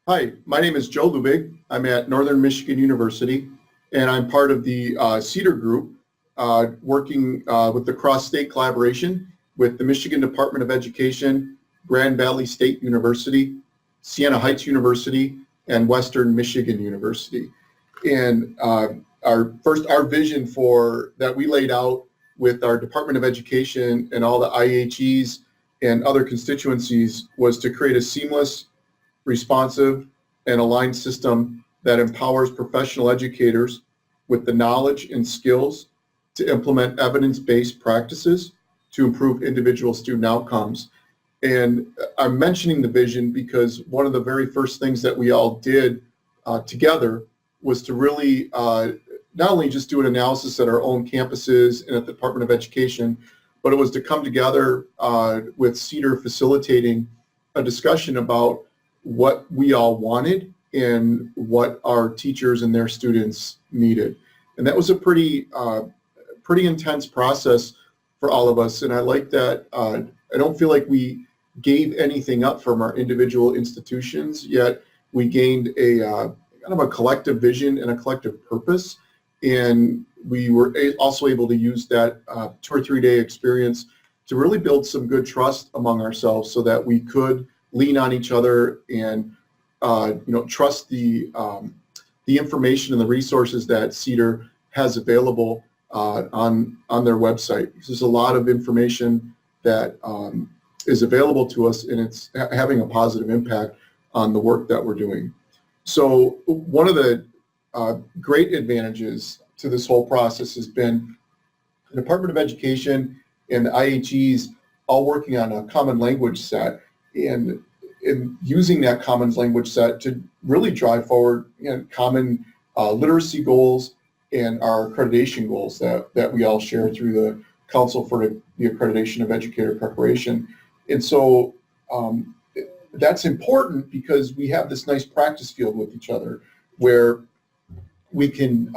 Hi, my name is Joe Lubig. I'm at Northern Michigan University, and I'm part of the CEDAR group, working with the cross-state collaboration with the Michigan Department of Education, Grand Valley State University, Siena Heights University, and Western Michigan University. And our vision for that we laid out with our Department of Education and all the IHEs and other constituencies was to create a seamless, responsive, and aligned system that empowers professional educators with the knowledge and skills to implement evidence-based practices to improve individual student outcomes. And I'm mentioning the vision because one of the very first things that we all did together was to really not only just do an analysis at our own campuses and at the Department of Education, but it was to come together with CEDAR facilitating a discussion about what we all wanted and what our teachers and their students needed. And that was a pretty intense process for all of us. And I like that I don't feel like we gave anything up from our individual institutions, yet we gained a kind of a collective vision and a collective purpose. And we were also able to use that 2 or 3 day experience to really build some good trust among ourselves so that we could lean on each other and trust the information and the resources that CEDAR has available on their website. There's a lot of information that is available to us, and it's having a positive impact on the work that we're doing. So one of the great advantages to this whole process has been the Department of Education and the IHEs all working on a common language set and using that common language set to really drive forward common literacy goals and our accreditation goals that we all share through the Council for the Accreditation of Educator Preparation. And so that's important because we have this nice practice field with each other where we can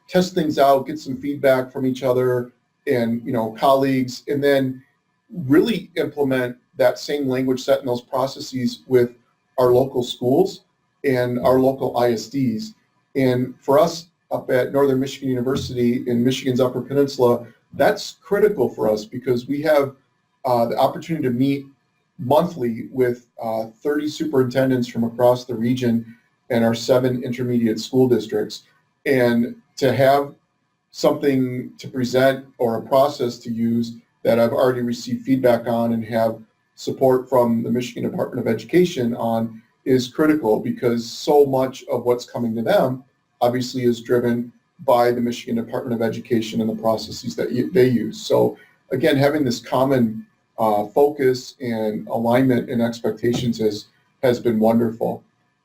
test things out, get some feedback from each other and colleagues, and then really implement that same language set and those processes with our local schools and our local ISDs. And for us up at Northern Michigan University in Michigan's Upper Peninsula, that's critical for us because we have the opportunity to meet monthly with 30 superintendents from across the region and our 7 intermediate school districts. And to have something to present or a process to use that I've already received feedback on and have support from the Michigan Department of Education on is critical because so much of what's coming to them obviously is driven by the Michigan Department of Education and the processes that they use. So again, having this common focus and alignment and expectations has been wonderful.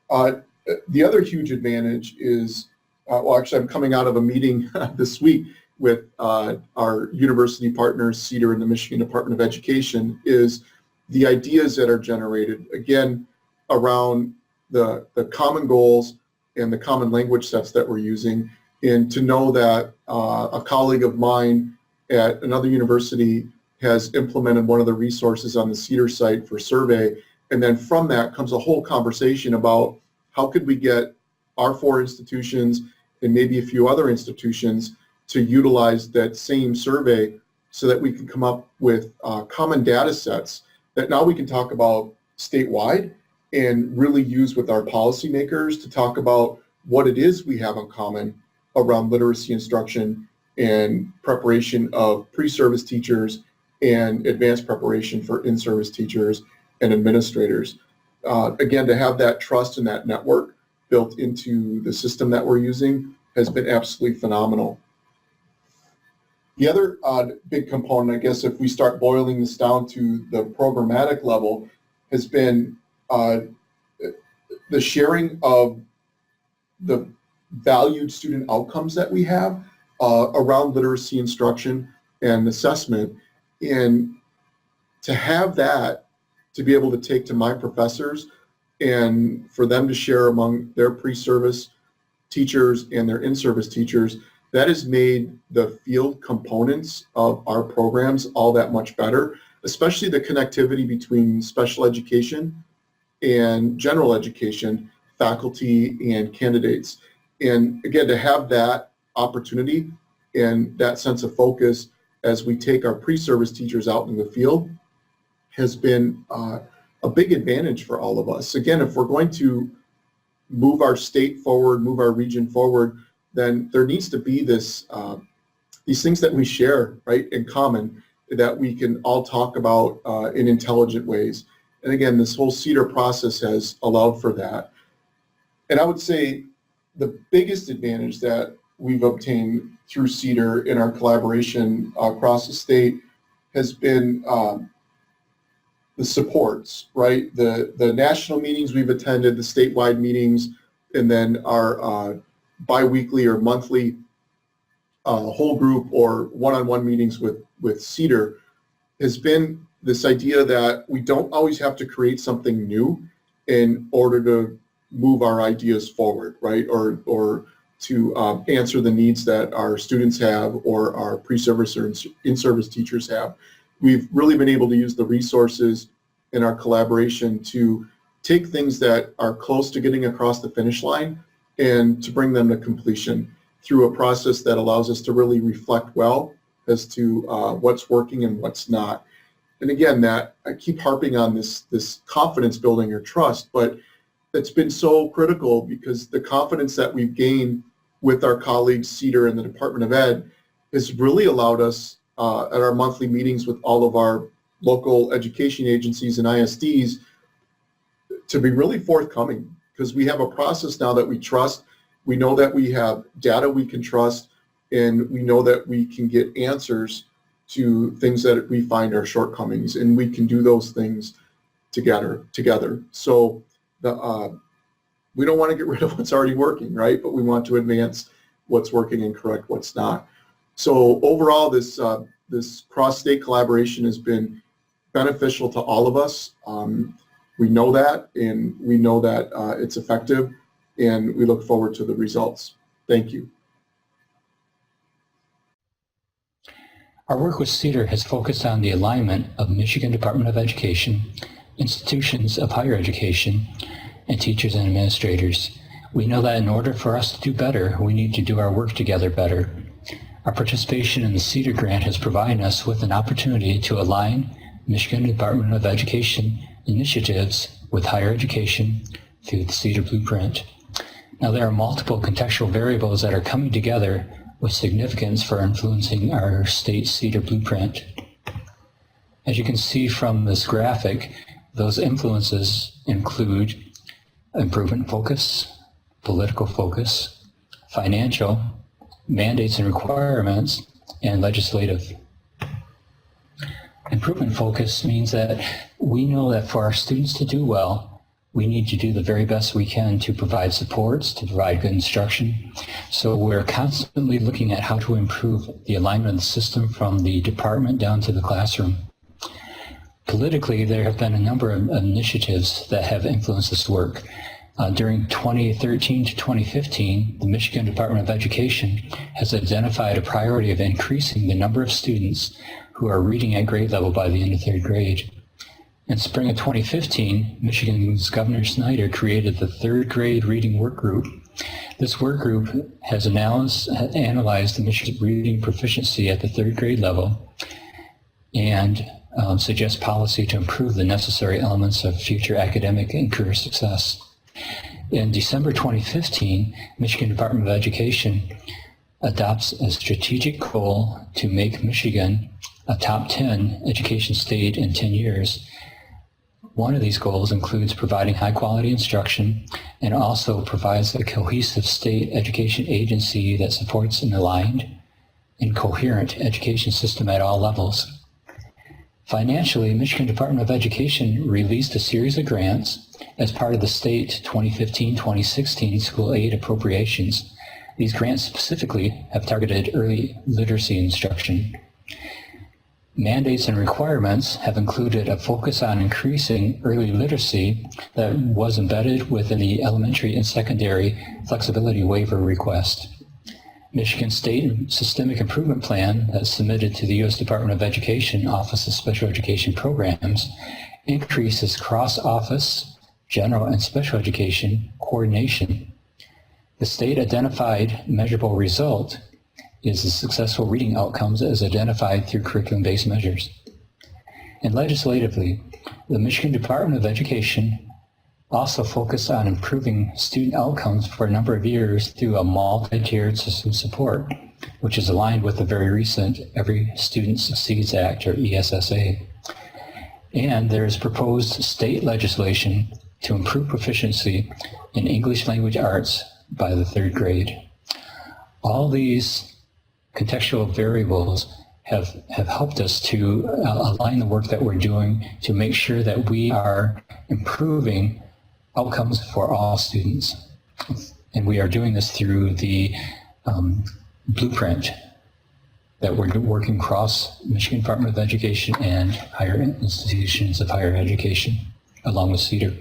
The other huge advantage is, actually I'm coming out of a meeting this week with our university partners, CEDAR and the Michigan Department of Education, is the ideas that are generated, again, around the common goals and the common language sets that we're using, and to know that a colleague of mine at another university has implemented one of the resources on the CEDAR site for survey, and then from that comes a whole conversation about how could we get our 4 institutions and maybe a few other institutions to utilize that same survey so that we can come up with common data sets that now we can talk about statewide and really use with our policymakers to talk about what it is we have in common around literacy instruction and preparation of pre-service teachers and advanced preparation for in-service teachers and administrators. Again, to have that trust and that network built into the system that we're using has been absolutely phenomenal. The other big component, I guess, if we start boiling this down to the programmatic level, has been the sharing of the valued student outcomes that we have around literacy instruction and assessment. And to have that, to be able to take to my professors and for them to share among their pre-service teachers and their in-service teachers, that has made the field components of our programs all that much better, especially the connectivity between special education and general education faculty and candidates. And again, to have that opportunity and that sense of focus as we take our pre-service teachers out in the field has been a big advantage for all of us. Again, if we're going to move our state forward, move our region forward, then there needs to be this these things that we share, right, in common, that we can all talk about in intelligent ways. And again, this whole CEDAR process has allowed for that. And I would say the biggest advantage that we've obtained through CEDAR in our collaboration across the state has been the supports, right? The national meetings we've attended, the statewide meetings, and then our biweekly or monthly whole group or one-on-one meetings with CEDAR has been this idea that we don't always have to create something new in order to move our ideas forward, right? Or to answer the needs that our students have or our pre-service or in-service teachers have. We've really been able to use the resources in our collaboration to take things that are close to getting across the finish line and to bring them to completion through a process that allows us to really reflect well as to what's working and what's not. And again, that I keep harping on this confidence building or trust, but it's been so critical because the confidence that we've gained with our colleagues, CEDAR and the Department of Ed, has really allowed us at our monthly meetings with all of our local education agencies and ISDs to be really forthcoming, because we have a process now that we trust. We know that we have data we can trust, and we know that we can get answers to things that we find are shortcomings, and we can do those things together. So we don't want to get rid of what's already working, right? But we want to advance what's working and correct what's not. So overall, this cross-state collaboration has been beneficial to all of us. We know that, and we know that it's effective, and we look forward to the results. Thank you. Our work with CEDAR has focused on the alignment of Michigan Department of Education, institutions of higher education, and teachers and administrators. We know that in order for us to do better, we need to do our work together better. Our participation in the CEDAR grant has provided us with an opportunity to align Michigan Department of Education initiatives with higher education through the CEDAR Blueprint. Now, there are multiple contextual variables that are coming together with significance for influencing our state CEDAR Blueprint. As you can see from this graphic, those influences include improvement focus, political focus, financial, mandates and requirements, and legislative. Improvement focus means that we know that for our students to do well, we need to do the very best we can to provide supports, to provide good instruction. So we're constantly looking at how to improve the alignment of the system from the department down to the classroom. Politically, there have been a number of initiatives that have influenced this work. During 2013 to 2015, the Michigan Department of Education has identified a priority of increasing the number of students who are reading at grade level by the end of third grade. In spring of 2015, Michigan's Governor Snyder created the third grade reading work group. This work group has analyzed the Michigan reading proficiency at the third grade level and suggests policy to improve the necessary elements of future academic and career success. In December 2015, Michigan Department of Education adopts a strategic goal to make Michigan a top 10 education state in 10 years. One of these goals includes providing high quality instruction and also provides a cohesive state education agency that supports an aligned and coherent education system at all levels. Financially, Michigan Department of Education released a series of grants as part of the state 2015-2016 school aid appropriations. These grants specifically have targeted early literacy instruction. Mandates and requirements have included a focus on increasing early literacy that was embedded within the elementary and secondary flexibility waiver request. Michigan State Systemic Improvement Plan that's submitted to the U.S. Department of Education Office of Special Education Programs increases cross-office general and special education coordination. The state identified measurable result is the successful reading outcomes as identified through curriculum-based measures. And legislatively, the Michigan Department of Education also focused on improving student outcomes for a number of years through a multi-tiered system support, which is aligned with the very recent Every Student Succeeds Act, or ESSA. And there is proposed state legislation to improve proficiency in English language arts by the 3rd grade. All these contextual variables have helped us to align the work that we're doing to make sure that we are improving outcomes for all students. And we are doing this through the blueprint that we're working across Michigan Department of Education and higher institutions of higher education, along with CEDAR.